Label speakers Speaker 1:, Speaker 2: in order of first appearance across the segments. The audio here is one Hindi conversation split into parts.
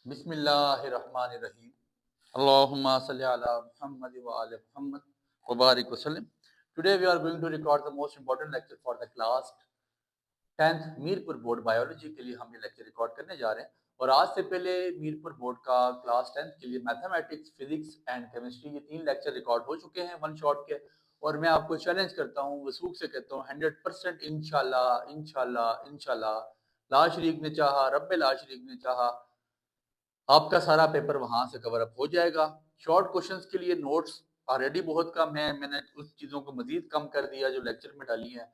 Speaker 1: बिस्मिल्लाहिर्रहमानिर्रहीम। Allahumma salli ala Muhammad wa ala Muhammad wa barik wa sallim. Today we are going to record the most important lecture for the class 10th Mirpur board biology के लिए हम ये लेक्चर रिकॉर्ड करने जा रहे हैं। और आज से पहले मीरपुर बोर्ड का क्लास 10th के लिए मैथमेटिक्स, फिजिक्स एंड केमिस्ट्री ये 3 लेक्चर रिकॉर्ड हो चुके हैं वन शॉट के। और मैं आपको चैलेंज करता हूँ, वसूख से कहता हूँ 100% इंशाल्लाह इंशाल्लाह इंशाल्लाह ला शरीक ने चाहा, रब्बे ला शरीक ने चाहा, आपका सारा पेपर वहां से कवर अप हो जाएगा। शॉर्ट क्वेश्चंस के लिए नोट्स ऑलरेडी बहुत कम है, मैंने उस चीज़ों को मजीद कम कर दिया जो लेक्चर में डाली है।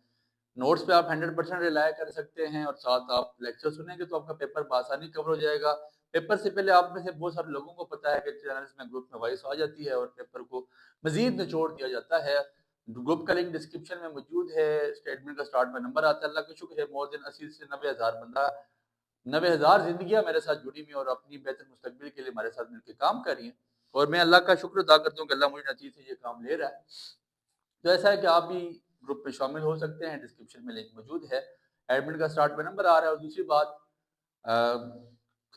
Speaker 1: नोट्स पे आप 100% रिलाय कर सकते हैं और साथ आप लेक्चर सुनेंगे तो आपका पेपर बआसानी कवर हो जाएगा। पेपर से पहले आप में से बहुत सारे लोगों को पता है कि चैनल्स में ग्रुप में वॉइस आ जाती है और पेपर को मजीद निचोड़ दिया जाता है। ग्रुप का लिंक डिस्क्रिप्शन में मौजूद है। स्टेटमेंट का स्टार्ट में नंबर आता है। अल्लाह का शुक्र है, मोर देन 80 से 90 हज़ार बंदा 90,000 जिंदगियां मेरे साथ जुड़ी हुई और अपनी बेहतर मुस्तकबिल के लिए हमारे साथ मिलकर काम कर रही हैं। और मैं अल्लाह का शुक्र अदा करता हूँ कि अल्लाह मुझे नतीजे से ये काम ले रहा है। तो ऐसा है कि आप भी ग्रुप में शामिल हो सकते हैं। डिस्क्रिप्शन में लिंक मौजूद है। एडमिट का स्टार्ट में नंबर आ रहा है। और दूसरी बात,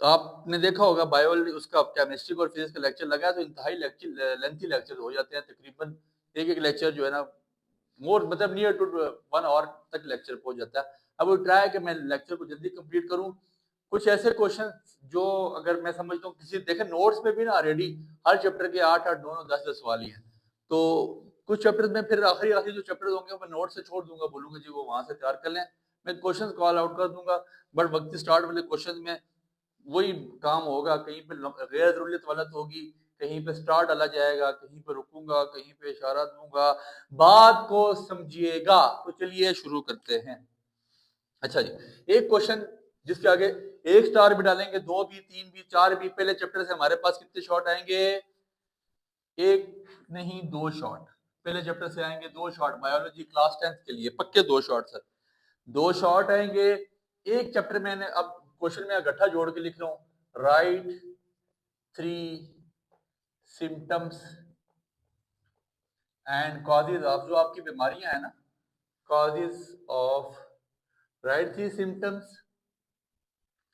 Speaker 1: आपने देखा होगा बायोलॉजी उसका केमिस्ट्री और फिजिक्स का लेक्चर लगा है तो इंतहाई लेंथी लेक्चर हो जाते हैं। तकरीबन एक एक लेक्चर जो है ना मोर मतलब नियर टू 1 आवर तक लेक्चर पहुंच जाता है। अब वो ट्राई है कि मैं लेक्चर को जल्दी कंप्लीट करूं। कुछ ऐसे क्वेश्चन जो अगर मैं समझता हूँ किसी देखें नोट्स में भी ना ऑलरेडी हर चैप्टर के 8-8 9 10 सवाल ही हैं। तो कुछ चैप्टर्स में फिर आखिरी आखिरी जो चैप्टर्स होंगे मैं नोट से छोड़ दूंगा, बोलूंगा जी वो वहां से तैयार कर लें। मैं क्वेश्चन कॉल आउट कर दूंगा। बट वक्त स्टार्ट वाले क्वेश्चन में वही काम होगा, कहीं पे गैर जरूरत वाला तो होगी, कहीं पे स्टार्ट डाला जाएगा, कहीं पे रुकूंगा, कहीं पे इशारा दूंगा। बात को समझिएगा। तो चलिए शुरू करते हैं। अच्छा जी, एक क्वेश्चन जिसके आगे 1 स्टार भी डालेंगे, 2 भी, 3 भी, 4 भी। पहले चैप्टर से हमारे पास कितने शॉट आएंगे? 1 नहीं 2 शॉट। पहले चैप्टर से आएंगे 2 शॉट बायोलॉजी क्लास 10th के लिए, पक्के 2 शॉट सर। 2 शॉट आएंगे एक चैप्टर में। अब क्वेश्चन में गट्ठा जोड़ के लिख रहा हूं, right 3 symptoms and causes of, जो आपकी बीमारियां हैं ना, causes of, right 3 symptoms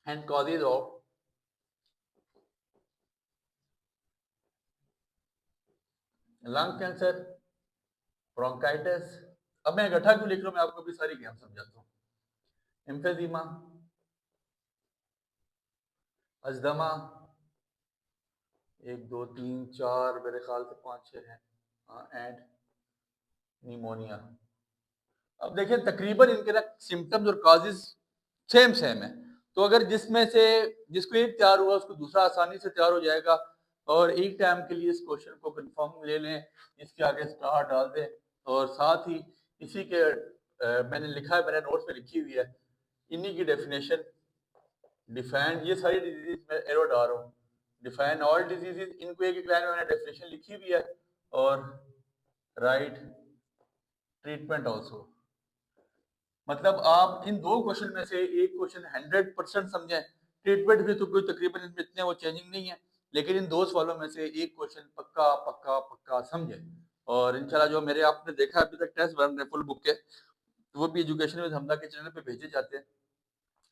Speaker 1: and causes of lung cancer, bronchitis. अब मैं गट्ठा क्यों लिख रहा हूं, मैं आपको भी सारी गेम समझाता हूँ। एम्फेजीमा, अजदमा, 1 2 3 4 मेरे ख्याल से 5 6 हैं, एंड निमोनिया। अब देखिए तकरीबन इनके ना सिम्टम्स और काजेज सेम सेम है। तो अगर जिसमें से जिसको एक तैयार हुआ उसको दूसरा आसानी से तैयार हो जाएगा। और एक टाइम के लिए इस क्वेश्चन को कंफर्म ले लें, इसके आगे स्टार डाल दें। और साथ ही इसी के मैंने लिखा है, मैंने नोट्स में लिखी हुई है इन्हीं की डेफिनेशन। डिफाइन ये सारी डिजीज में एरो डाल रहा हूँ, डिफाइन ऑल डिजीजेज, इनको एक एक लाइन में मैंने डेफिनेशन लिखी हुई है। और राइट ट्रीटमेंट ऑल्सो। मतलब आप इन 2 क्वेश्चन में से एक क्वेश्चन 100% समझें। ट्रीटमेंट भी तो कोई तकरीबन इनमें इतने वो चेंजिंग नहीं है, लेकिन इन 2 सवालों में से एक क्वेश्चन पक्का पक्का पक्का समझें। और इंशाल्लाह जो मेरे आपने देखा अभी तक टेस्ट बन रहे फुल बुक के, तो वो भी एजुकेशन विद हमदा के चैनल पे भेजे जाते हैं।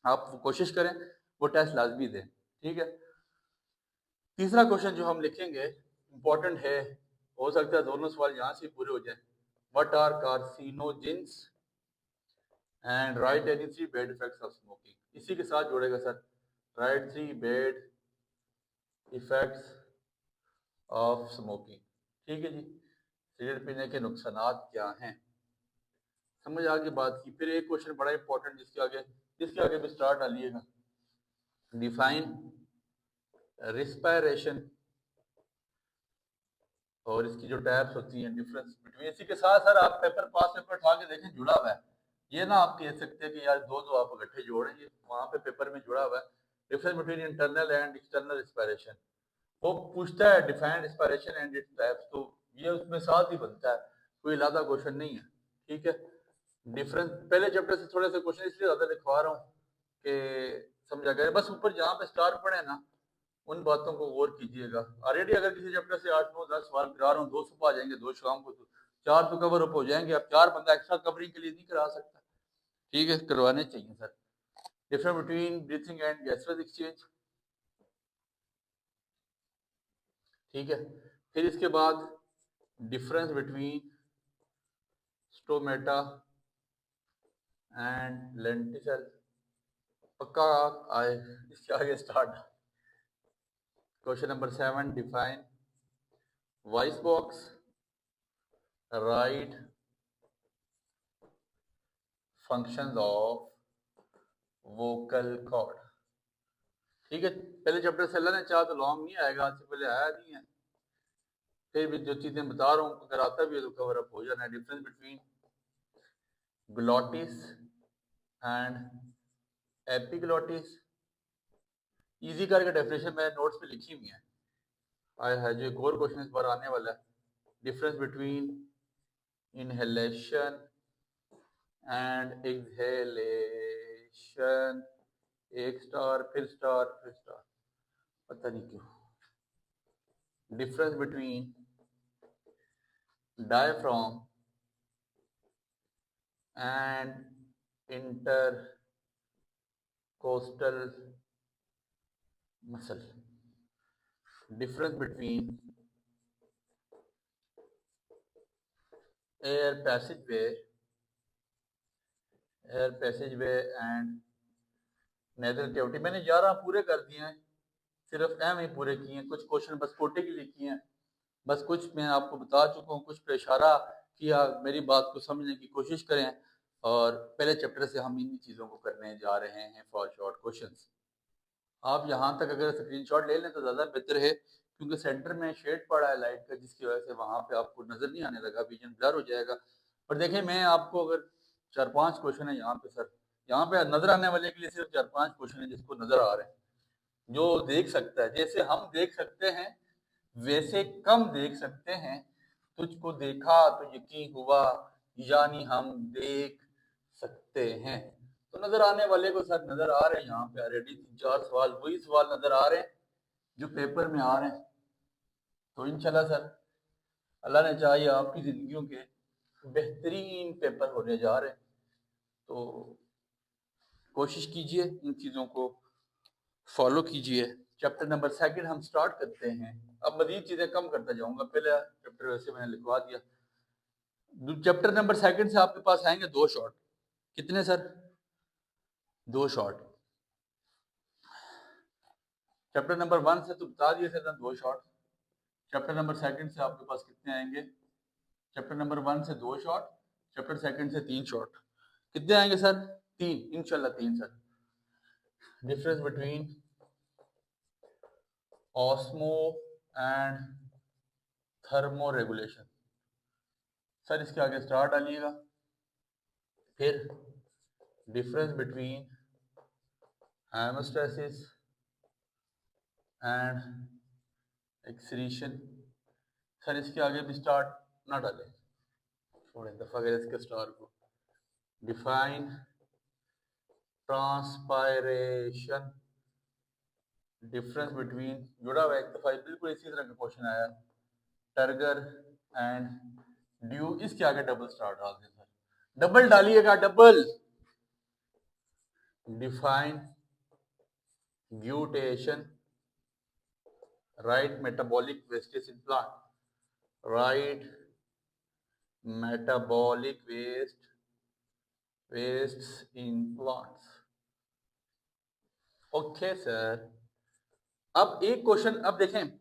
Speaker 1: आप कोशिश करें वो टेस्ट लाजमी दें, ठीक है। तीसरा क्वेश्चन जो हम लिखेंगे इंपॉर्टेंट है, हो सकता है दोनों सवाल यहाँ से पूरे हो जाए। What are carcinogens and write any 3 bad effects of smoking. इसी के साथ जोड़ेगा sir, write 3 bad effects of smoking. ठीक है जी, सिगरेट पीने के नुकसानात क्या हैं, समझ आ गई बात की। फिर एक क्वेश्चन बड़ा इंपॉर्टेंट जिसके आगे भी स्टार डालिएगा, डिफाइन रिस्पायरेशन और इसकी जो टाइप्स होती हैं, डिफरेंस बिटवीन। इसी के साथ सर आप पेपर पास पेपर उठा के देखें, जुड़ा हुआ है। ये ना आप कह सकते हैं कि यार दो दो आप इकट्ठे जोड़ेंगे, वहां पे पेपर में जुड़ा हुआ है। Difference between internal and external respiration, वो पूछता है define respiration and its types, तो ये उसमें साथ ही बनता है, कोई ज्यादा क्वेश्चन नहीं है, ठीक है। डिफरेंस पहले चैप्टर से थोड़े से क्वेश्चन इसलिए ज्यादा लिखवा रहा हूँ कि समझा गया। बस ऊपर जहाँ पे स्टार पड़े ना उन बातों को गौर कीजिएगा। ऑलरेडी अगर किसी चैप्टर से 8 9 10 सवाल करा रहा हूँ, 2 सुबह आ जाएंगे, 2 शाम को, तो 4 तो कवर अप हो जाएंगे। अब 4 बंदा एक्स्ट्रा कवरिंग के लिए नहीं करा सकता, ठीक है, करवाने चाहिए sir. Difference between breathing and gases exchange, ठीक है। फिर इसके बाद difference between stomata and lenticel, पक्का आए इसके आगे start. Question number 7, define voice box, write functions of vocal cord. ठीक है, पहले चैप्टर से अल्लाह ने चाहा तो लॉन्ग नहीं आएगा, आज से पहले आया नहीं है, फिर भी जो चीजें बता रहा हूँ अगर आता भी है तो कवर अप हो जाना है। Difference between glottis and epiglottis, easy करके डेफिनेशन मैंने नोट्स पे लिखी हुई है। आया है जो एक और क्वेश्चन इस बार आने वाला है। Difference between inhalation and exhalation, एक स्टार फिर स्टार फिर स्टार, पता नहीं क्यों। Difference between diaphragm and intercostal muscle, difference between air passageway and nasal cavity. मैंने 11 पूरे कर दिए हैं, सिर्फ एम ही पूरे किए हैं, कुछ क्वेश्चन बस कोटे के लिए किए हैं, बस कुछ मैं आपको बता चुका हूँ, कुछ पे इशारा किया, मेरी बात को समझने की कोशिश करें। और पहले चैप्टर से हम इन चीज़ों को करने जा रहे हैं फॉर शॉर्ट क्वेश्चंस। आप यहाँ तक अगर स्क्रीनशॉट ले लें तो ज़्यादा बेहतर है, क्योंकि सेंटर में शेड पड़ा है लाइट का, जिसकी वजह से वहाँ पे आपको नज़र नहीं आने लगा, विजन ब्लर हो जाएगा। और देखें मैं आपको अगर 4-5 क्वेश्चन है यहाँ पे सर, यहाँ पे नज़र आने वाले के लिए सिर्फ 4-5 क्वेश्चन है जिसको नज़र आ रहे हैं, जो देख सकता है। जैसे हम देख सकते हैं वैसे कम देख सकते हैं, तुझको देखा तो यकीन हुआ, यानी हम देख सकते हैं। तो नजर आने वाले को सर नजर आ रहे हैं यहाँ पे ऑलरेडी 3-4 सवाल, वही सवाल नजर आ रहे हैं जो पेपर में आ रहे हैं। तो इंशाल्लाह सर अल्लाह ने चाहिए आपकी जिंदगियों के बेहतरीन पेपर होने जा रहे हैं, तो कोशिश कीजिए इन चीज़ों को फॉलो कीजिए। चैप्टर नंबर 2 हम स्टार्ट करते हैं। अब मजीद चीज़ें कम करता जाऊंगा, पहले चैप्टर वैसे मैंने लिखवा दिया। चैप्टर नंबर 2 से आपके पास आएंगे 2 शॉट। कितने सर? 2 शॉट। चैप्टर नंबर 1 से तो बता दिए थे 2 शॉट। चैप्टर नंबर 2 से आपके पास कितने आएंगे? चैप्टर नंबर 1 से 2 शॉट, चैप्टर 2 से 3 शॉट। कितने आएंगे सर? 3, इंशाल्लाह 3 sir. Difference between osmo and thermo regulation, sir इसके आगे स्टार डालिएगा। फिर difference between homeostasis and excretion, sir इसके आगे भी स्टार ना डालें, छोड़ें दफा करें इसके स्टार को। डिफाइन ट्रांसपायरेशन, डिफरेंस बिटवीन, जुड़ा हुआ एक दफा बिल्कुल इसी तरह का क्वेश्चन आया, टर्गर एंड ड्यू, इसके आगे डबल स्टार डाल दें सर, डबल डालिएगा, double. Define guttation, right metabolic wastage in plant, right metabolic wastes in plants. Okay sir. अब एक क्वेश्चन, अब देखें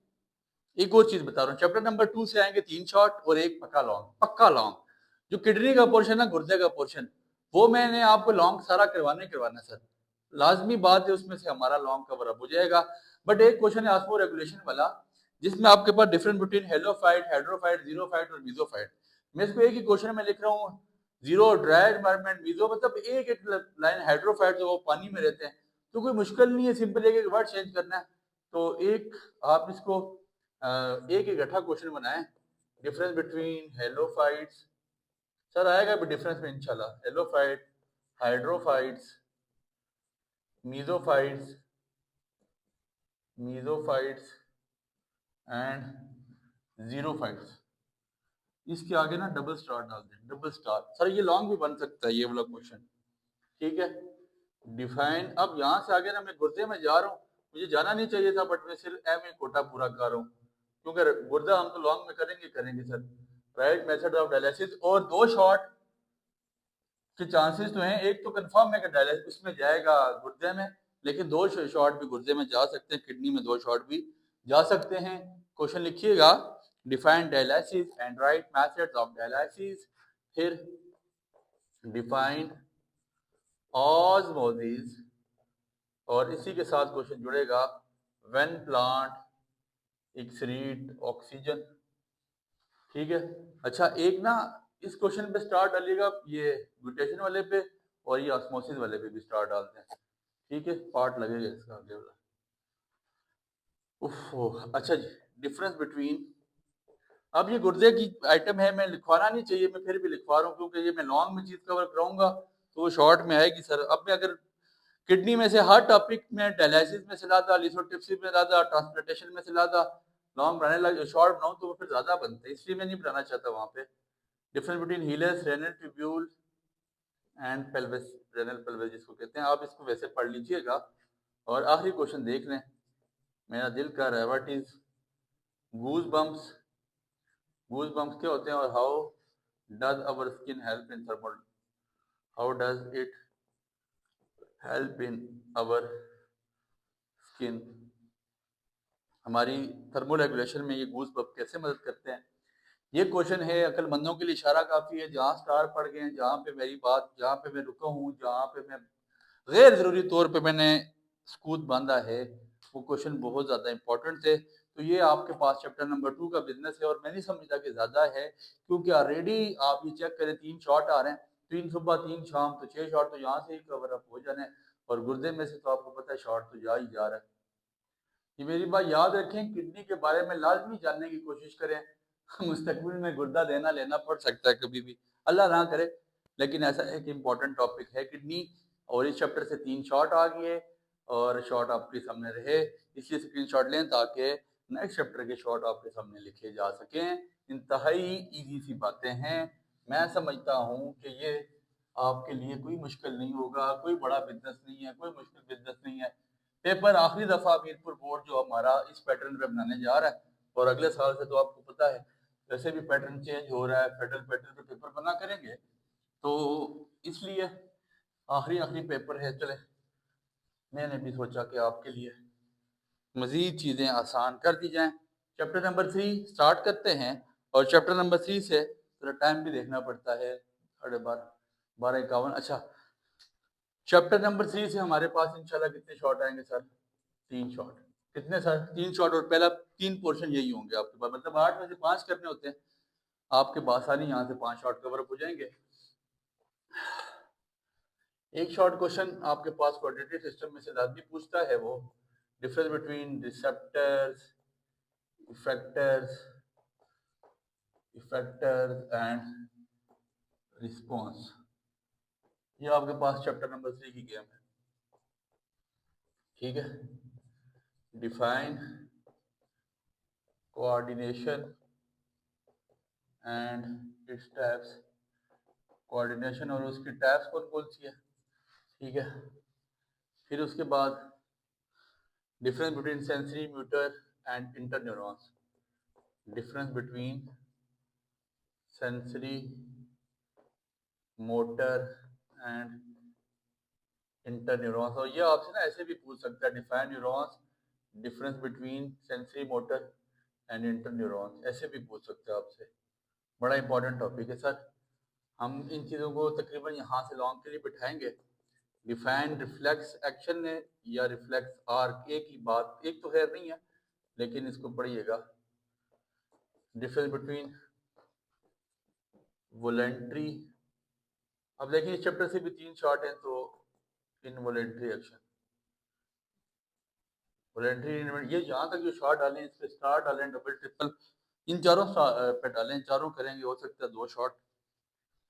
Speaker 1: एक और चीज बता रहा हूँ, चैप्टर नंबर 2 से आएंगे 3 शॉट और एक पक्का लॉन्ग। जो किडनी का पोर्शन है, गुर्दे का पोर्शन, वो मैंने आपको लॉन्ग सारा करवाना सर, लाजमी बात है, उसमें से हमारा लॉन्ग कवर अप हो जाएगा। बट एक क्वेश्चन है ऑस्मो रेगुलेशन वाला, जिसमें आपके पास difference between halophyte, hydrophyte, xerophyte और मीजोफाइट। मैं इसको एक ही क्वेश्चन में लिख रहा हूँ, जीरो ड्राई एनवायरमेंट, मीजो मतलब एक एक लाइन, हाइड्रोफाइट जो वो पानी में रहते हैं, तो कोई मुश्किल नहीं है, सिंपल एक वर्ड चेंज करना है। तो एक आप इसको एक इकट्ठा क्वेश्चन बनाएं, डिफरेंस बिटवीन हेलोफाइट्स, सर आएगा भी डिफरेंस में इंशाल्लाह, halophyte, hydrophytes, mesophytes and xerophytes. इसके आगे ना डबल स्टार डाल दें, डबल स्टार। सर ये लॉन्ग भी बन सकता है ये वाला क्वेश्चन, ठीक है। डिफाइन, अब यहाँ से आगे ना मैं गुर्दे में जा रहा हूँ, मुझे जाना नहीं चाहिए था, बट मैं सिर्फ एम ए कोटा पूरा कर रहा हूँ, क्योंकि गुर्दा हम तो लॉन्ग में करेंगे sir. Right method of dialysis, और 2 शॉट के चांसेस तो हैं, एक तो कंफर्म है कि डायलिसिस में जाएगा गुर्दे में, लेकिन 2 शॉट भी गुर्दे में जा सकते हैं, किडनी में 2 शॉट भी जा सकते हैं। क्वेश्चन लिखिएगा, define dialysis and right methods of dialysis, फिर डिफाइन ऑस्मोसिस, और इसी के साथ क्वेश्चन जुड़ेगा व्हेन प्लांट एक्सक्रीट ऑक्सीजन। ठीक है। अच्छा, एक ना इस क्वेश्चन पे स्टार डालिएगा, ये म्यूटेशन वाले पे और ये ऑस्मोसिस वाले पे भी स्टार डालते हैं। ठीक है, पार्ट लगेगा इसका आगे वाला। उफ, अच्छा जी, डिफरेंस बिटवीन, अब ये गुर्दे की आइटम है, मैं लिखवाना नहीं चाहिए, मैं फिर भी लिखवा रहा हूँ क्योंकि ये मैं लॉन्ग में चीज कवर कराऊंगा तो वो शॉर्ट में आएगी सर। अब मैं अगर किडनी में से हर टॉपिक में डायलिसिस में से लाता, लिथोट्रिप्सी में लाता, ट्रांसप्लांटेशन में से लाता, लॉन्ग बनाने लग शॉर्ट बनाऊं तो वो फिर ज्यादा बनते, इसलिए मैं नहीं बनाना चाहता वहां पे। Difference between hilus renal tubule and pelvis, renal pelvis जिसको कहते हैं, आप इसको वैसे पढ़ लीजिएगा। और आखिरी क्वेश्चन देख लें, मेरा दिल कर रहा है, what is goose bumps, goose bumps क्या होते हैं, और how does our skin help in thermal, how does it help in our skin, हमारी थर्मो रेगुलेशन में ये गूज बम्प कैसे मदद करते हैं। ये क्वेश्चन है, अक्लमंदों के लिए इशारा काफी है, जहाँ स्टार पड़ गए, जहाँ पे मेरी बात, जहाँ पे मैं रुका हूँ, जहाँ पे मैं गैर जरूरी तौर पे मैंने स्कूत बांधा है, वो क्वेश्चन बहुत ज्यादा इंपॉर्टेंट थे। तो ये आपके पास चैप्टर नंबर 2 का बिजनेस है, और मैं नहीं समझता कि ज्यादा है, क्योंकि ऑलरेडी आप ये चेक करें 3 शॉट आ रहे हैं, 3 सुबह 3 शाम, तो 6 शॉट तो यहाँ से ही कवर अप हो जाने, और गुर्दे में से तो आपको पता है शॉट तो जा ही जा रहा है। ये मेरी बात याद रखें, किडनी के बारे में लाजमी जानने की कोशिश करें। मुस्तकबिल में गुर्दा देना लेना पड़ सकता है कभी भी, अल्लाह ना करे, लेकिन ऐसा एक इम्पोर्टेंट टॉपिक है किडनी, और इस चैप्टर से 3 शॉट आ गए, और शॉट आपके सामने रहे, इसलिए स्क्रीन शॉट लें ताकि नेक्स्ट चैप्टर के शॉट आपके सामने लिखे जा सकें। इंतहाई ईजी सी बातें हैं, मैं समझता हूँ कि ये आपके लिए कोई मुश्किल नहीं होगा, कोई बड़ा बिजनेस नहीं है, कोई मुश्किल बिजनेस नहीं है। पेपर आखिरी दफा मीरपुर बोर्ड जो हमारा इस पैटर्न पे बनाने जा रहा है, और अगले साल से तो आपको पता है वैसे भी पैटर्न चेंज हो रहा है, फेडरल पैटर्न पे पेपर बना करेंगे, तो इसलिए आखिरी आखिरी पेपर है। चले, मैंने भी सोचा कि आपके लिए मजीद चीज़ें आसान कर दी जाएं। चैप्टर नंबर 3 स्टार्ट करते हैं, और चैप्टर नंबर 3 से थोड़ा टाइम भी देखना पड़ता है, 12:30, 12:51। अच्छा, चैप्टर नंबर 3 से हमारे पास इंशाल्लाह कितने शॉट आएंगे सर? 3 शॉट। कितने सर? 3 शॉट, और पहला 3 पोर्शन यही होंगे आपके पास, मतलब 8 में से 5 करने होते हैं आपके पास, आसानी यहाँ से 5 शॉट कवर अप हो जाएंगे। एक शॉर्ट क्वेश्चन आपके पास क्वाड्रेटिक सिस्टम में से लाजमी पूछता है, वो difference between receptors, effectors, and response. ये आपके पास चैप्टर नंबर 3 की गेम है। ठीक है, define coordination and its types, coordination और उसकी टाइप्स कौन कौन सी है। ठीक है, फिर उसके बाद difference between sensory motor and inter neurons, difference between sensory motor and inter neurons. और ये आपसे ना ऐसे भी पूछ सकता है, define neurons, difference between sensory motor and inter neurons, ऐसे भी पूछ सकते हैं आपसे। बड़ा इंपॉर्टेंट टॉपिक है सर, हम इन चीज़ों को तकरीबन यहाँ से लॉन्ग के लिए बिठाएंगे। डिफाइन रिफ्लेक्स एक्शन है या रिफ्लेक्स आर्क, एक ही बात, एक तो खैर नहीं है, लेकिन इसको पढ़िएगा। डिफरेंस बिटवीन वॉलेंट्री, अब देखिए इस चैप्टर से भी 3 शॉर्ट हैं, तो इनवॉलेंट्री एक्शन, वॉलेंट्री, ये यहाँ तक जो शॉर्ट डालें, इस पे स्टार डालें, डबल ट्रिपल, इन चारों पे डालें, चारों करेंगे, हो सकता है 2 शॉट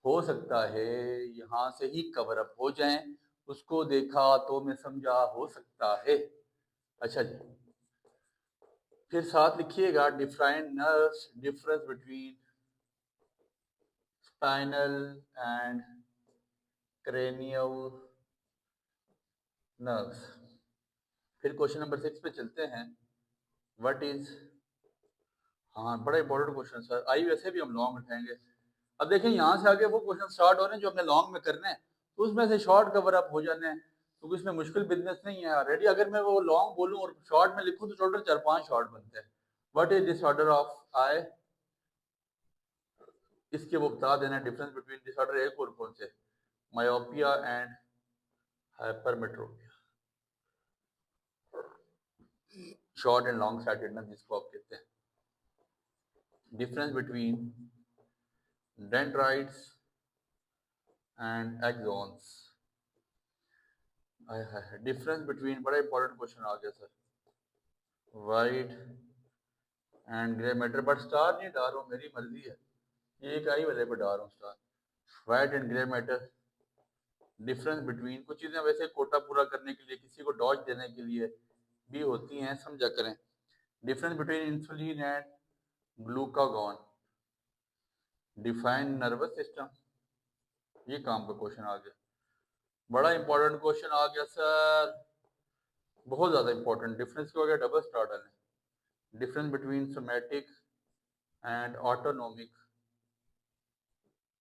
Speaker 1: हो सकता है यहाँ से ही कवर अप हो जाएं, उसको देखा तो मैं समझा, हो सकता है। अच्छा जी, फिर साथ लिखिएगा define nerves, difference between spinal and cranial nerves. फिर क्वेश्चन नंबर 6 पे चलते हैं, व्हाट इज हाँ, बड़ा इंपॉर्टेंट क्वेश्चन सर, आई वैसे भी हम लॉन्ग उठाएंगे। अब देखें यहाँ से आगे वो क्वेश्चन स्टार्ट हो रहे हैं जो हमने लॉन्ग में करने हैं, तो उसमें से शॉर्ट कवर अप हो जाने हैं, क्योंकि इसमें मुश्किल बिजनेस नहीं है ऑलरेडी। अगर मैं वो लॉन्ग बोलूँ और शॉर्ट में लिखूँ तो टोटल 4-5 शॉर्ट बनते हैं। व्हाट इज डिसऑर्डर ऑफ आई, इसके वो बता देना डिफरेंस बिटवीन डिसऑर्डर एक और कौन से, myopia and hypermetropia, short and long sightedness जिसको आप कहते हैं। Difference between dendrites and axons, difference between, बड़ा इंपॉर्टेंट क्वेश्चन आ गया sir, white and grey matter, but star नहीं डाल रहा हूँ, मेरी मर्जी है, ये एक आई वाले पे डाल रहा हूँ star. White and grey matter, difference between, कुछ चीज़ें वैसे कोटा पूरा करने के लिए, किसी को डॉज देने के लिए भी होती हैं, समझा करें। Difference between insulin and glucagon, define nervous system, ये काम का क्वेश्चन आ गया, बड़ा इंपॉर्टेंट क्वेश्चन आ गया सर, बहुत ज़्यादा इंपॉर्टेंट। डिफरेंस क्या हो गया, डबल स्टार डालें, difference between somatic and autonomic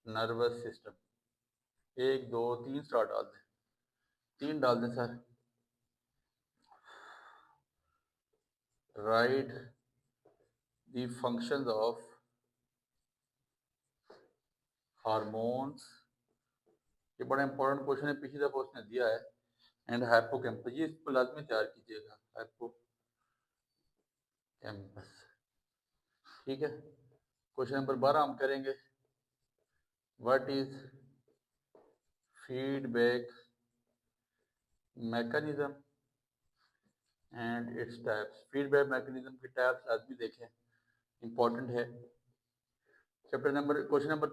Speaker 1: nervous system, 1 2 3 star डाल दें, 3 डाल दें sir. Right the functions of hormones, ये बड़ा इंपॉर्टेंट क्वेश्चन है, पिछली दफा उसने दिया है। एंड हाइपोकैम्पस, ये इसको लाजमी तैयार कीजिएगा, हाइपोकैम्पस, ठीक है। क्वेश्चन नंबर 12 हम करेंगे, what is feedback mechanism and its types, feedback mechanism के टाइप्स लाजमी देखें, इंपॉर्टेंट है। चैप्टर नंबर, क्वेश्चन नंबर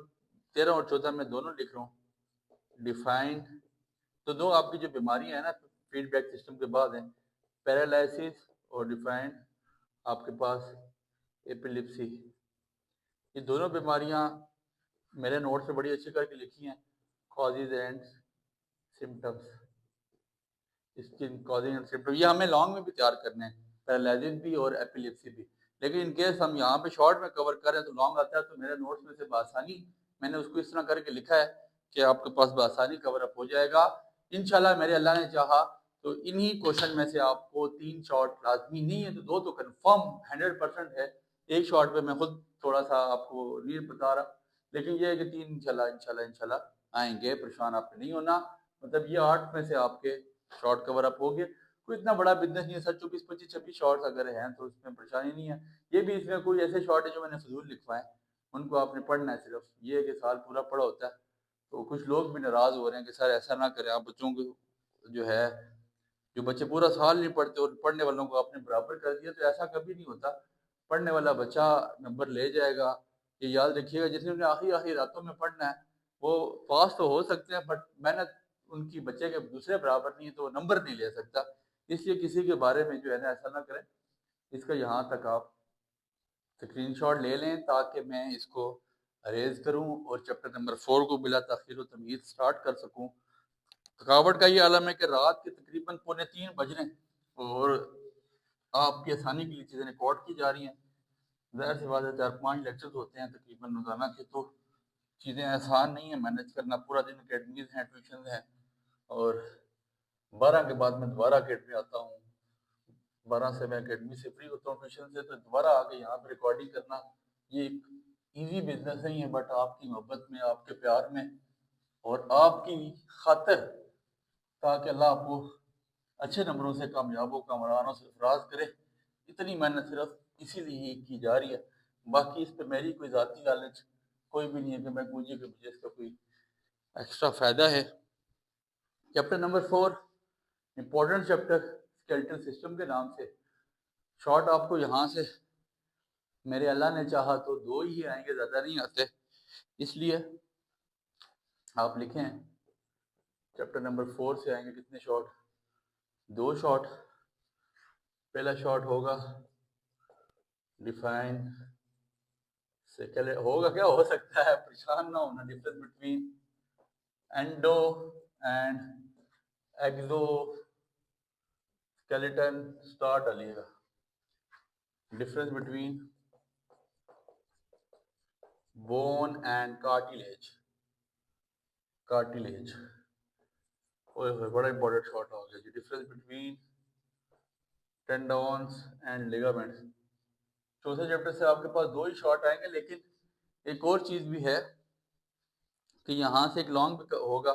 Speaker 1: 13 और 14 में दोनों लिख रहा हूँ, डिफाइन, तो दो आपकी जो बीमारियां हैं ना फीडबैक सिस्टम के बाद हैं, पैरालिसिस और डिफाइंड आपके पास एपिलिप्सी, ये दोनों बीमारियां मेरे नोट्स में बड़ी अच्छी करके लिखी हैं, कॉजेज एंड सिम्टम्स, इसकी कॉजिंग एंड सिम्टम, ये हमें लॉन्ग में भी तैयार करने हैं, पैरालिसिस भी और एपिलिप्सी भी, लेकिन इन केस हम यहाँ पे शॉर्ट में कवर कर रहे हैं तो लॉन्ग आता है, तो मेरे नोट्स में से बासानी मैंने उसको इस तरह करके लिखा है कि आपके पास बासानी कवर अप हो जाएगा इंशाल्लाह, मेरे अल्लाह ने चाहा तो। इन्हीं क्वेश्चन में से आपको 3 शॉर्ट लाजमी नहीं है तो 2 तो कंफर्म 100% है, एक शॉर्ट पे मैं खुद थोड़ा सा आपको नहीं बता रहा, लेकिन ये है कि 3 इंशाल्लाह इंशाल्लाह इंशाल्लाह आएंगे, परेशान आपको नहीं होना। मतलब ये 8 में से आपके शॉर्ट कवर अप हो गए, कोई इतना बड़ा बिजनेस नहीं है सर, 24 25 26 शॉर्ट्स अगर हैं तो इसमें परेशानी नहीं है। ये भी इसमें कोई ऐसे शॉर्ट है जो मैंने फजूल लिखवाए, उनको आपने पढ़ना है, सिर्फ ये है कि साल पूरा पढ़ा होता है। तो कुछ लोग भी नाराज हो रहे हैं कि सर ऐसा ना करें, आप बच्चों को जो है, जो बच्चे पूरा साल नहीं पढ़ते और पढ़ने वालों को आपने बराबर कर दिया, तो ऐसा कभी नहीं होता, पढ़ने वाला बच्चा नंबर ले जाएगा, ये याद रखिएगा। जिसने आखिरी आखिरी रातों में पढ़ना है वो पास तो हो सकते हैं, बट मेहनत उनकी बच्चे के दूसरे बराबर नहीं है, तो वो नंबर नहीं ले सकता। इसलिए किसी के बारे में जो है ना ऐसा ना करें, इसका यहाँ तक आप स्क्रीनशॉट ले लें ताकि मैं इसको अरेज करूं और चैप्टर नंबर 4 को बिला ताखीर व तमीज़ स्टार्ट कर सकूं। थकावट का ये आलम है कि रात के तकरीबन 2:45 बज रहे हैं और आपकी आसानी के लिए चीज़ें रिकॉर्ड की जा रही हैं। ज़ाहिर सी बात है 4-5 लेक्चर्स होते हैं तकरीबन रोज़ाना के, तो चीज़ें आसान नहीं है मैनेज करना, पूरा दिन अकेडमीज़ हैं, ट्यूशन हैं, और 12 के बाद मैं दोबारा अकेडमी आता हूँ, 12 से मैं अकेडमी से फ्री होता हूँ ट्यूशन से, तो दोबारा आके यहाँ पर रिकॉर्डिंग करना ये एक ईजी बिजनेस नहीं है, बट आपकी मोहब्बत में, आपके प्यार में और आपकी खातिर, ताकि अल्लाह आपको अच्छे नंबरों से कामयाब हो, कामरानों से फराज करे, इतनी मेहनत सिर्फ इसीलिए की जा रही है। बाकी इस पर मेरी कोई ज़ाती लालच कोई भी नहीं है कि मैं पूछिए कि मुझे इसका कोई एक्स्ट्रा फ़ायदा है। Chapter number 4 important chapter, skeletal system के नाम से, शॉर्ट आपको यहाँ से मेरे अल्लाह ने चाहा तो 2 ही आएंगे, ज़्यादा नहीं आते, इसलिए आप लिखें चैप्टर नंबर 4 से आएंगे कितने शॉर्ट, 2 शॉर्ट। पहला शॉर्ट होगा डिफाइन, होगा क्या हो सकता है, परेशान ना होना, difference between endo and exo skeleton, star डालिएगा, difference between bone and cartilage, cartilage, ओए होए बड़ा इंपॉर्टेंट शॉर्ट हो गया जी। Difference between tendons and ligaments. चौथे चैप्टर से आपके पास दो ही शॉर्ट आएंगे, लेकिन एक और चीज भी है कि यहाँ से एक लॉन्ग होगा,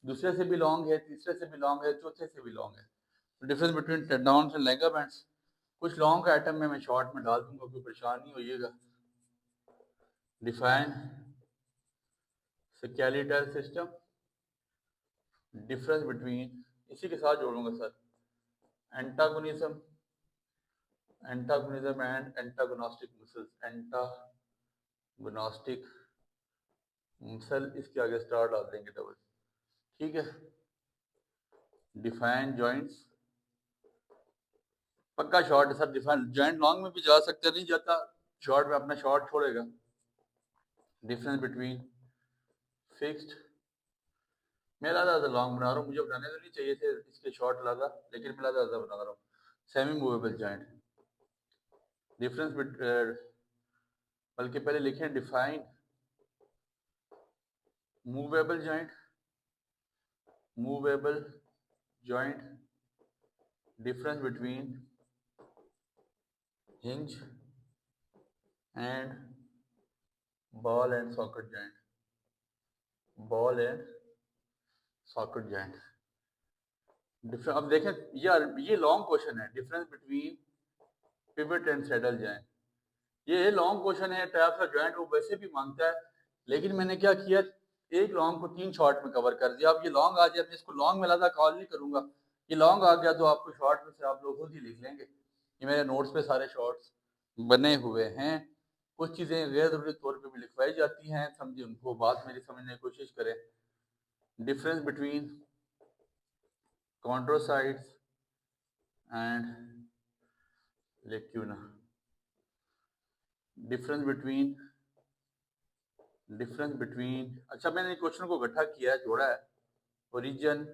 Speaker 1: दूसरे से भी लॉन्ग है, तीसरे से भी लॉन्ग है, चौथे से भी लॉन्ग है। Difference between tendons and ligaments, कुछ लॉन्ग आइटम में मैं शॉर्ट में डाल दूंगा, कोई परेशान नहीं होइएगा। Define skeletal system, difference between, इसी के साथ जोड़ूंगा sir, antagonism, antagonism and antagonistic muscles, antagonistic muscle, इसके आगे स्टार डाल देंगे डबल, ठीक है। डिफाइन जॉइंट्स, पक्का शॉर्ट है सर, डिफाइन जॉइंट लॉन्ग में भी जा सकते, नहीं जाता शॉर्ट में अपना शॉर्ट छोड़ेगा। डिफरेंस बिटवीन फिक्स्ड, मेरा ज़्यादा लॉन्ग बना रहा हूँ, मुझे बनाने तो नहीं चाहिए थे इसके शॉर्ट ज़्यादा, लेकिन मैं ज़्यादा बना रहा हूँ। सेमी मूवेबल जॉइंट, डिफरेंस बल्कि पहले लिखें define movable joint, movable joint, difference between hinge and ball and socket joint, ball and socket joint. Difference, अब देखें यार ये लॉन्ग क्वेश्चन है, difference between pivot and saddle joint, ये लॉन्ग क्वेश्चन है, टाइप्स ऑफ जॉइंट वो वैसे भी मांगता है, लेकिन मैंने क्या किया, एक लॉन्ग को 3 शॉर्ट में कवर कर दिया। अब ये लॉन्ग आ जाए, मैं इसको लॉन्ग में ज़्यादा कॉल नहीं करूंगा, ये लॉन्ग आ गया तो आपको शॉर्ट में से आप लोग खुद ही लिख लेंगे। ये मेरे नोट्स पे सारे शॉर्ट्स बने हुए हैं, कुछ चीज़ें गैर जरूरी तौर पे भी लिखवाई जाती हैं, समझिए उनको बात मेरी समझने की कोशिश करें। Difference between chondrocytes and lacuna, difference between, difference between, अच्छा मैंने क्वेश्चन को इकट्ठा किया है, जोड़ा है, ओरिजिन,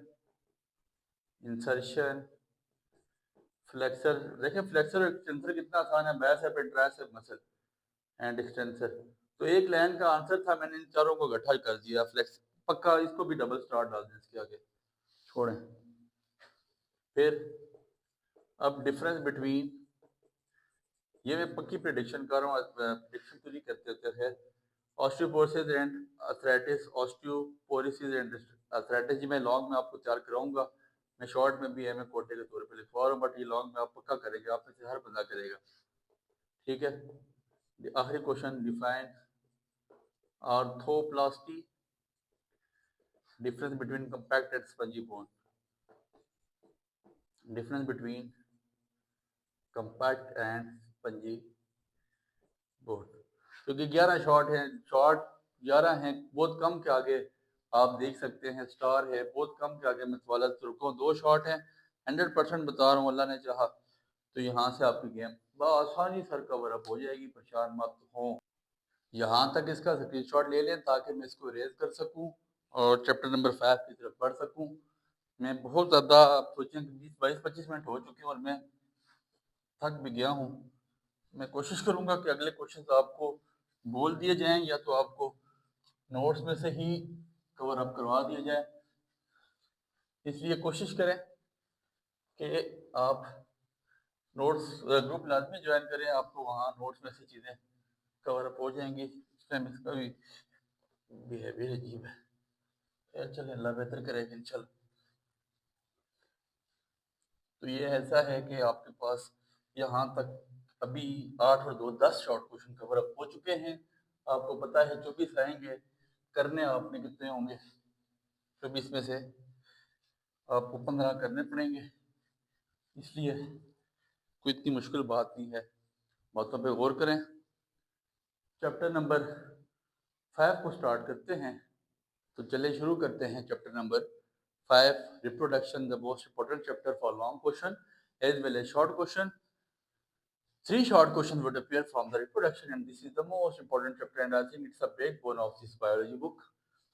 Speaker 1: इंसर्शन, फ्लेक्सर, देखें फ्लेक्सर और एक्सटेंसर कितना आसान है, bicep and tricep muscle and extensor. तो एक लाइन का आंसर था, मैंने इन चारों को इकट्ठा कर दिया, फ्लेक्स, पक्का इसको भी डबल स्टार डाल दें इसके आगे, छोड़ें। फिर अब डिफरेंस बिटवीन, ये मैं पक्की प्रिडिक्शन कर रहा हूँ, प्रिडिक्शन तो नहीं करते होते हैं, osteoporosis and arthritis, osteoporosis and arthritis, मैं लॉन्ग में आपको तैयार कराऊंगा, मैं शॉर्ट में भी है, मैं कोटे के तौर पे लिखवा रहा हूँ, बट ये लॉन्ग में आप पक्का करेंगे, आप में से हर बंदा करेगा, ठीक है। आखिरी question, define arthroplasty, difference between compact and spongy bone, difference between compact and spongy bone, क्योंकि 11 शॉर्ट हैं, शॉर्ट 11 हैं, बहुत कम के आगे आप देख सकते हैं स्टार है, बहुत कम के आगे मैं सवाल रुको, 2 शॉर्ट हैं, 100% बता रहा हूँ, अल्लाह ने चाहा तो यहाँ से आपकी गेम बआसानी सर कवर अप हो जाएगी, परेशान मत हो। यहाँ तक इसका स्क्रीनशॉट ले लें ताकि मैं इसको रेज कर सकूँ और चैप्टर नंबर 5 की तरफ पढ़ सकूँ। मैं बहुत ज़्यादा, आप सोचें कि 20-22-25 मिनट हो चुके हैं और मैं थक भी गया हूँ। मैं कोशिश करूँगा कि अगले क्वेश्चन आपको बोल दिए जाएं या तो आपको नोट्स में से ही कवर अप करवा दिया जाए, इसलिए कोशिश करें कि आप नोट्स ग्रुप लाजमी ज्वाइन करें, आपको वहाँ नोट्स में से चीज़ें कवर अप हो जाएंगी। इस टाइम इसका भी बिहेवियर अजीब है, खैर चलें, अल्लाह बेहतर करेगा इंशाल्लाह। तो ये ऐसा है कि आपके पास यहाँ तक अभी 8 और 2 10 शॉर्ट क्वेश्चन कवर अप हो चुके हैं, आपको पता है 24 आएंगे, करने आपने कितने होंगे, 24 में से आपको 15 करने पड़ेंगे, इसलिए कोई इतनी मुश्किल बात नहीं है, बातों पे गौर करें। चैप्टर नंबर 5 को स्टार्ट करते हैं, तो चले शुरू करते हैं chapter number 5, reproduction, the most important chapter for long question as well as short question. 3 short questions would appear from the reproduction, and this is the most important chapter, and I think it's a backbone of this biology book.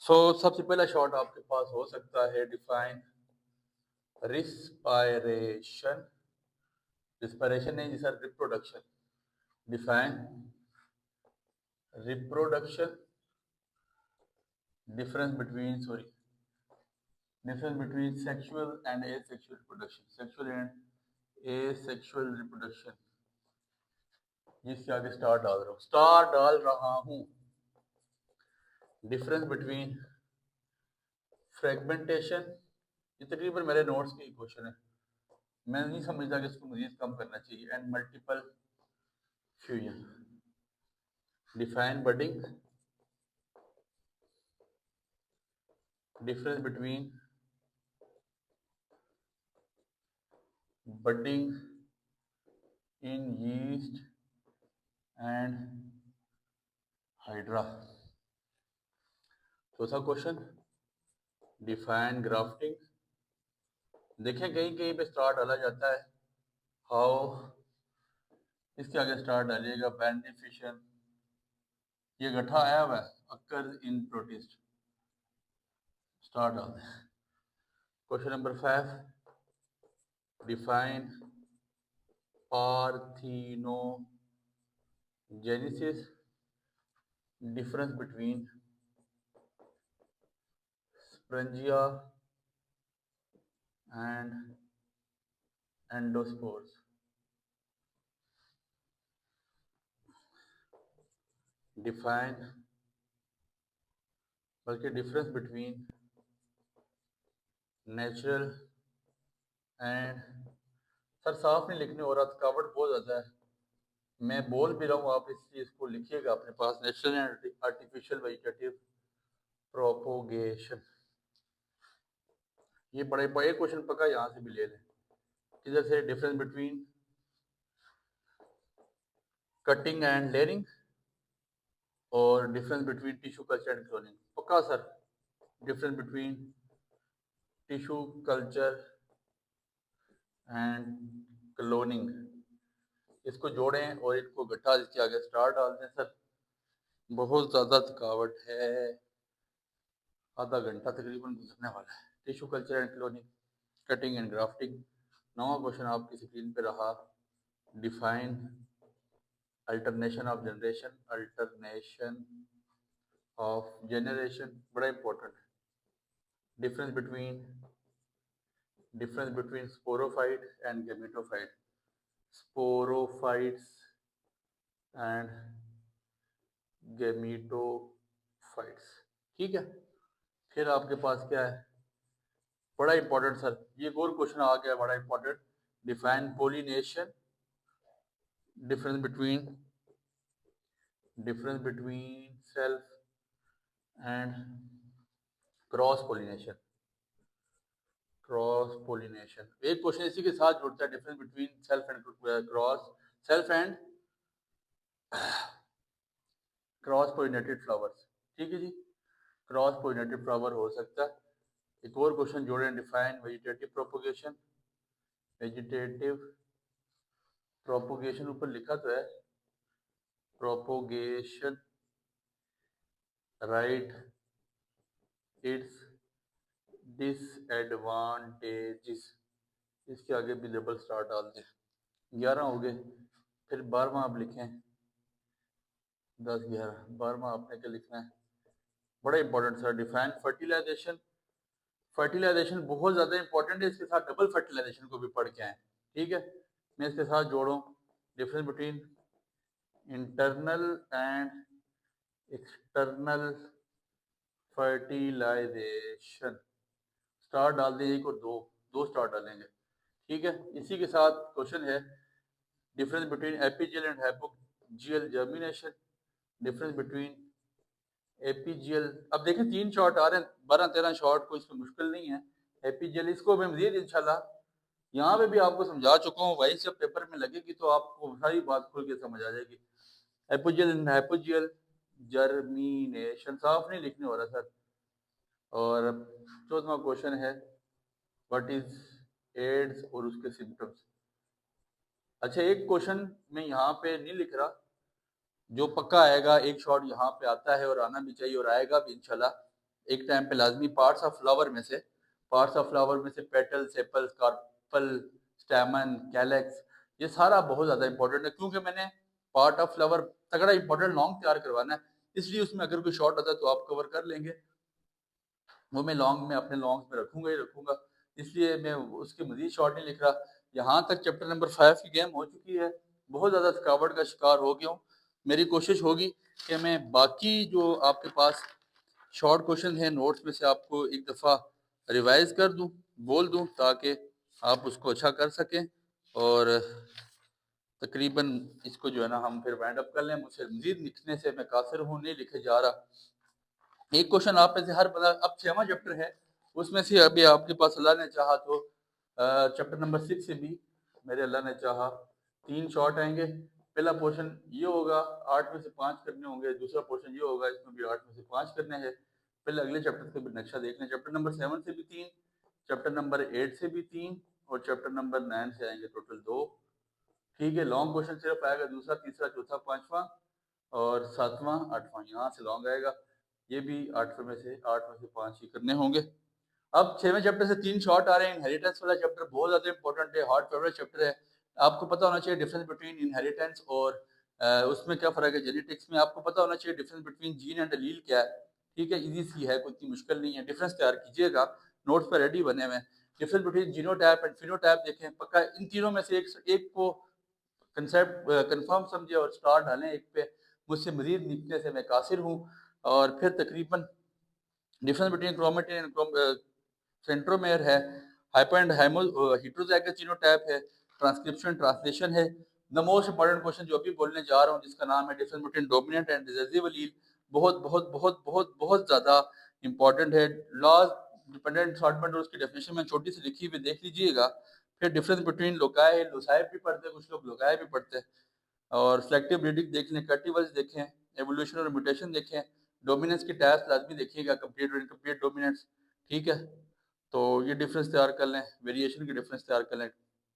Speaker 1: So सबसे पहला शॉर्ट आपके पास हो सकता है, डिफाइन रिस्पायरेशन, रिस्पायरेशन नहीं जी sir, reproduction, define reproduction, difference between sexual and asexual reproduction, sexual and asexual reproduction, जिसके आगे स्टार डाल रहा हूं। डिफरेंस बिटवीन फ्रेगमेंटेशन, ये तकरीबन मेरे नोट्स के क्वेश्चन है, मैं नहीं समझता कि इसको मजीद कम करना चाहिए। And multiple fusion, define budding, difference between budding in yeast and hydra. चौथा क्वेश्चन, डिफाइन ग्राफ्टिंग। देखें कहीं कहीं पे स्टार डाला जाता है, हाउ, इसके आगे स्टार डालिएगा बेनिफिशियल, ये गठा आया हुआ है, अकर इन प्रोटिस्ट, स्टार डाल दें। Question number 5, define parthenogenesis, difference between sporangia and endospores. Define, बल्कि difference between natural and, sir साफ नहीं लिखने हो रहा, थकावट बहुत ज़्यादा है, मैं बोल भी रहा हूँ, आप इस चीज़ को लिखिएगा अपने पास, natural and artificial vegetative propagation. ये बड़े बड़े क्वेश्चन पक्का यहाँ से भी ले लें, किधर से, difference between cutting and layering और difference between tissue culture and cloning, पक्का sir, difference between tissue culture and cloning, इसको जोड़ें और इनको गट्ठा इसके आगे स्टार डाल दें। सर बहुत ज़्यादा थकावट है, आधा घंटा तकरीबन गुजरने वाला है। Tissue culture and cloning, cutting and grafting. 9वां क्वेश्चन आपकी स्क्रीन पे रहा, define alternation of generation, alternation of generation बड़ा इंपॉर्टेंट है। Difference between sporophyte and gametophyte, sporophytes and gametophytes, ठीक है। फिर आपके पास क्या है, बड़ा इंपॉर्टेंट सर, ये एक और क्वेश्चन आ गया बड़ा important, define pollination, difference between self and cross pollination. एक क्वेश्चन इसी के साथ जुड़ता है, difference between self and cross pollinated flowers, ठीक है जी, क्रॉस पोलिनेटेड फ्लावर हो सकता है। एक और क्वेश्चन जोड़े, डिफाइन वेजिटेटिव प्रोपोगेशन, ऊपर लिखा तो है प्रोपोगेशन, राइट इट्स डिसएडवांटेजेस, इसके आगे भी लेबल स्टार डाल दें। 11 हो गए, फिर 12वां आप लिखें, 10 11 12वां आपने क्या लिखना है, बड़ा इंपॉर्टेंट सर, डिफाइन फर्टिलाइजेशन बहुत ज़्यादा इंपॉर्टेंट है, इसके साथ डबल फर्टिलाइजेशन को भी पढ़ के आए, ठीक है। मैं इसके साथ जोड़ूं, difference between internal and external fertilization, star डाल दीजिए, को दो स्टार डालेंगे, ठीक है। इसी के साथ क्वेश्चन है, difference between epigeal and hypogeal germination, difference between epigeal, अब देखें 3 शॉट आ रहे हैं, 12-13 शॉट, कोई इसमें मुश्किल नहीं है। एपीजियल, इसको मैं मजीद इंशाल्लाह यहाँ पे भी आपको समझा चुका हूँ, वही जब पेपर में लगेगी तो आपको सारी बात खुल के समझ आ जाएगी। एपीजियल जर्मिनेशन, साफ नहीं लिखने हो रहा सर। और 14वां क्वेश्चन है, व्हाट इज एड्स और उसके सिम्टम्स। अच्छा, एक क्वेश्चन मैं यहाँ पे नहीं लिख रहा, जो पक्का आएगा, एक शॉट यहाँ पे आता है और आना भी चाहिए और आएगा भी इंशाल्लाह एक टाइम पे लाजमी, पार्ट्स ऑफ फ्लावर में से petal, sepals, carpel, stamen, calyx, ये सारा बहुत ज़्यादा इंपॉर्टेंट है, क्योंकि मैंने पार्ट ऑफ फ्लावर तगड़ा इंपॉर्टेंट लॉन्ग तैयार करवाना है, इसलिए उसमें अगर कोई शॉर्ट आता है तो आप कवर कर लेंगे, वो मैं लॉन्ग में अपने लॉन्ग्स में रखूंगा ही रखूंगा, इसलिए मैं उसके मजीद शॉर्ट नहीं लिख रहा। यहाँ तक चैप्टर नंबर 5 की गेम हो चुकी है, बहुत ज़्यादा थकावट का शिकार हो गया हूँ। मेरी कोशिश होगी कि मैं बाकी जो आपके पास शॉर्ट क्वेश्चन है नोट्स में से आपको एक दफ़ा रिवाइज कर दूं, बोल दूं, ताकि आप उसको अच्छा कर सकें और तकरीबन इसको जो है ना हम फिर वाइंड अप कर लें। मुझसे मजीद लिखने से मैं कासिर हूँ, नहीं लिखे जा रहा। एक क्वेश्चन आप में से हर बंदा, अब 6वां चैप्टर है, उसमें से अभी आपके पास अल्लाह ने चाहा तो चैप्टर नंबर 6 से भी मेरे अल्लाह ने चाहा 3 शॉर्ट आएंगे। पहला पोर्शन ये होगा, 8 में से 5 करने होंगे। दूसरा पोर्शन ये होगा, इसमें भी 8 में से 5 करने हैं। पहले अगले चैप्टर का भी नक्शा देख लें। चैप्टर नंबर 7 से भी 3, चैप्टर नंबर 8 से भी 3 और चैप्टर नंबर 9 से आएंगे टोटल 2। ठीक है, लॉन्ग क्वेश्चन सिर्फ आएगा दूसरा, तीसरा, चौथा, पांचवा और 7वां, 8वां, यहाँ से लॉन्ग आएगा। ये भी 8 में से 5 ही करने होंगे। अब 6वें चैप्टर से 3 शॉर्ट आ रहे हैं। इनहेरिटेंस वाला चैप्टर बहुत ज्यादा इंपॉर्टेंट है, हॉट फेवरेट चैप्टर है। आपको पता होना चाहिए डिफरेंस बिटवीन इनहेरिटेंस और उसमें क्या फर्क है। जेनेटिक्स में आपको पता होना चाहिए difference between gene and allele क्या है। ठीक है, इजी सी है, कोई इतनी मुश्किल नहीं है। डिफरेंस तैयार कीजिएगा, नोट्स पर रेडी बने हुए हैं। Difference between genotype and phenotype देखें, पक्का इन तीनों में से एक को कंसेप्ट कंफर्म समझे और स्टार डालें एक पे। मुझसे मजीद लिखने से मैं कासिर हूँ। और फिर तकरीबन difference between chromatin and centromere है, हाइपर एंड हेटेरोजाइगस जीनोटाइप है, ट्रांसक्रिप्शन ट्रांसलेशन है। द मोस्ट इंपॉर्टेंट क्वेश्चन जो अभी बोलने जा रहा हूँ, जिसका नाम है difference between dominant and recessive allele, बहुत बहुत बहुत बहुत बहुत ज्यादा इंपॉर्टेंट है। लॉज डिपेंडेंट शॉर्टमेंट और उसकी डेफिनेशन में छोटी सी लिखी हुई देख लीजिएगा। फिर डिफरेंस बिटवीन लोकाई, लोसाई भी पढ़ते हैं कुछ लोग, लोकाई भी पढ़ते हैं। और सेलेक्टिव ब्रीडिंग देख लें, कल्टीवर्स देखें, एवोल्यूशन और म्यूटेशन देखें, डोमिनेंस की टाइप्स लाजमी देखिएगा, कंप्लीट और इनकम्प्लीट डोमिनेंस। ठीक है, तो ये डिफरेंस तैयार कर लें, वेरिएशन की डिफरेंस तैयार कर लें,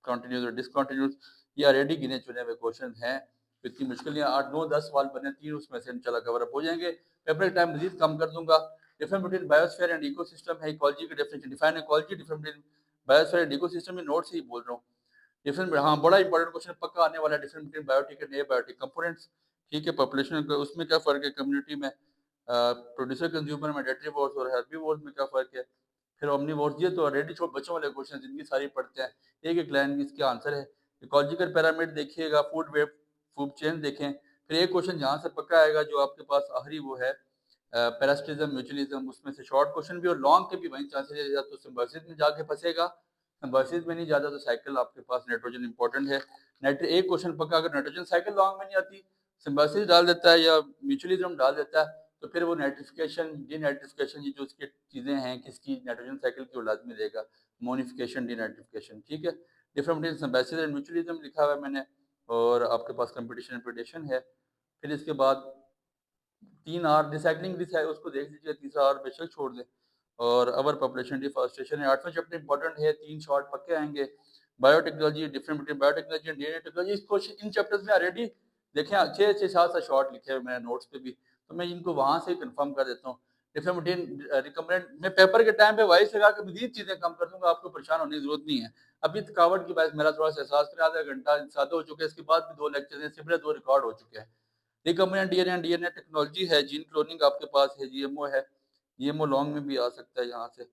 Speaker 1: कंटिन्यूस और डिसकंटिन्यूस। ये ऑलरेडी गिने चुने हुए क्वेश्चन हैं, इतनी मुश्किल नहीं है। 8, 9, 10 सवाल बने, 3 उसमें से इंशाल्लाह कवर अप हो जाएंगे। पेपर टाइम मजीद कम कर दूंगा। Difference between biosphere and ecosystem है, इकोलॉजी की definition, define ecology, difference between biosphere and ecosystem में नोट से ही बोल रहा हूँ। डिफरेंट, हाँ बड़ा इंपॉर्टेंट क्वेश्चन पक्का आने वाला है, different between biotic and abiotic components. ठीक है, पॉपुलेशन का उसमें क्या फर्क है, कम्युनिटी में प्रोड्यूसर कंज्यूमर में, डेट्रीवोर्स और हेर्बीवोर्स में क्या फर्क है, फिर ओमनीवोर्स। ये तो ऑलरेडी छोटे बच्चों वाले क्वेश्चन जिनकी सारी पढ़ते हैं, एक एक लाइन इसके आंसर है। इकोलॉजिकल पैरामीटर देखिएगा, फूड वेब, फूड चेन देखें। फिर एक क्वेश्चन जहाँ से पक्का आएगा जो आपके पास आखिरी, वो है पैरासिटिज्म म्यूचुअलिज्म। उसमें से शॉर्ट क्वेश्चन भी और लॉन्ग के भी वही चांसेस है, या तो सिम्बायोसिस में जाके फंसेगा, सिम्बायोसिस में नहीं जाता तो साइकिल आपके पास नाइट्रोजन इंपॉर्टेंट है। एक क्वेश्चन पक्का, अगर नाइट्रोजन साइकिल लॉन्ग में नहीं आती, सिम्बायोसिस डाल देता है या म्यूचुअलिज्म डाल देता है, तो फिर वो नाइट्रिफिकेशन, डीनाइट्रिफिकेशन, ये जो उसकी चीजें हैं किसकी, नाइट्रोजन साइकिल की, वो लाजमी देगा, मोनिफिकेशन, डीनाइट्रिफिकेशन। ठीक है, different between symbiosis and mutualism लिखा हुआ है मैंने। और आपके पास कंपटीशन एंड प्रेडिक्शन है। फिर इसके बाद 3 आर रिसाइकलिंग उसको देख लीजिए, तीसरा आर बेशक छोड़ दें। और अवर पॉपुलेशन डिफॉरेस्टेशन है। 8वां चैप्टर इंपॉर्टेंट है, 3 शॉर्ट पक्के आएंगे। Biotechnology, different between biotechnology and DNA technology, इसको इन चैप्टर्स में ऑलरेडी देखें 6 7 शॉर्ट लिखे हुए मैंने नोट्स पे भी, तो मैं इनको वहां से कंफर्म कर देता हूँ। डिफरेंट बिटवीन रिकमेंड, मैं पेपर के टाइम पे वॉइस लगा के मजीद चीजें कम कर दूंगा, आपको परेशान होने की जरूरत नहीं है। अभी थकावट की बात मेरा थोड़ा सा एहसास करें, आधा घंटा ज्यादा हो चुका है, इसके बाद भी 2 लेक्चर हैं, सिर्फ 2 रिकॉर्ड हो चुके हैं। रिकम्बिनेंट डीएनए टेक्नोलॉजी है, जीन क्लोनिंग आपके पास है, जीएमओ है, जीएमओ लॉन्ग में भी आ सकता है यहाँ से।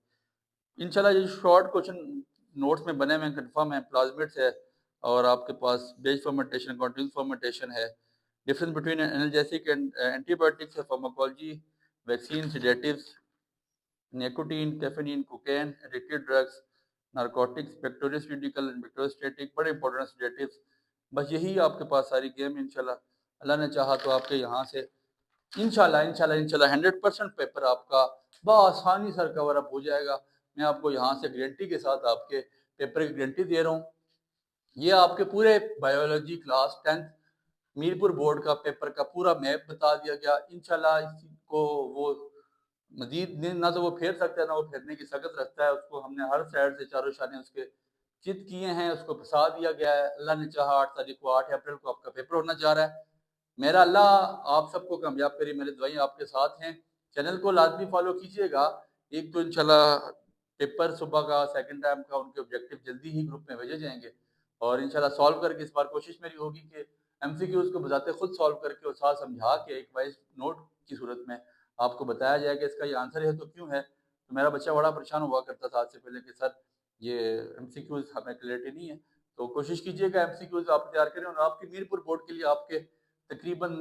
Speaker 1: इंशाल्लाह ये शॉर्ट क्वेश्चन नोट्स में बने हुए कंफर्म है। प्लाज्मिड्स है और आपके पास बेज फर्मेंटेशन, कॉन्टिन्यूस फर्मेंटेशन है। Difference between analgesic and antibiotics है, pharmacology, vaccine, sedatives, nicotine, caffeine, cocaine, addictive drugs, narcotics, bacteriostatical and bacteriostatic, बड़े इंपॉर्टेंट सेडेटिव्स। बस यही आपके पास सारी गेम। इंशाल्लाह अल्लाह ने चाहा तो आपके यहाँ से इंशाल्लाह इंशाल्लाह इंशाल्लाह 100% पेपर आपका बआसानी सर कवर अप हो जाएगा। मैं आपको यहाँ से गारंटी के साथ आपके पेपर की गारंटी दे रहा हूँ। ये आपके पूरे biology class 10th Mirpur board का पेपर का पूरा मैप बता दिया गया। इंशाल्लाह इसको वो मजीद ना तो वो फेर सकता है, ना वो फेरने की सकत रखता है। उसको हमने हर साइड से चारों शाने उसके चित किए हैं, उसको फंसा दिया गया है। अल्लाह ने चाहा 8 तारीख को, 8 अप्रैल को आपका पेपर होना जा रहा है। मेरा अल्लाह आप सबको कामयाब करे, मेरे दुआएं आपके साथ हैं। चैनल को लाजमी फॉलो कीजिएगा। एक तो इंशाल्लाह पेपर सुबह का, सेकंड टाइम का, उनके ऑब्जेक्टिव जल्दी ही ग्रुप में भेजे जाएंगे और इंशाल्लाह सॉल्व करके इस बार कोशिश मेरी होगी कि एमसीक्यूज को बजाते खुद सॉल्व करके और साथ समझा के एक वॉइस नोट की सूरत में आपको बताया जाए कि इसका ये आंसर है तो क्यों है। तो मेरा बच्चा बड़ा परेशान हुआ करता था आज से पहले कि सर ये एमसीक्यूज हमें क्लियरिटी नहीं है। तो कोशिश कीजिएगा एमसीक्यूज आप तैयार करें और आपकी मीरपुर बोर्ड के लिए आपके तकरीबन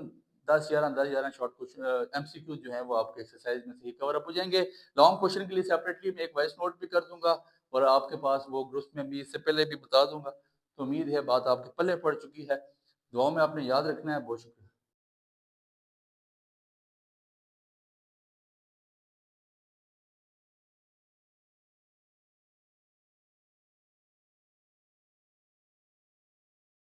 Speaker 1: 10-11 शॉर्ट क्वेश्चन एमसीक्यूज जो है वो आपके एक्सरसाइज में से ही कवर अप हो जाएंगे। लॉन्ग क्वेश्चन के लिए सेपरेटली मैं एक वॉइस नोट भी कर दूंगा और आपके पास वो ग्रुप में भी इससे पहले भी बता दूंगा। तो उम्मीद है बात आपके पल्ले पड़ चुकी है। दुआ में आपने याद रखना है। बहुत शुक्रिया।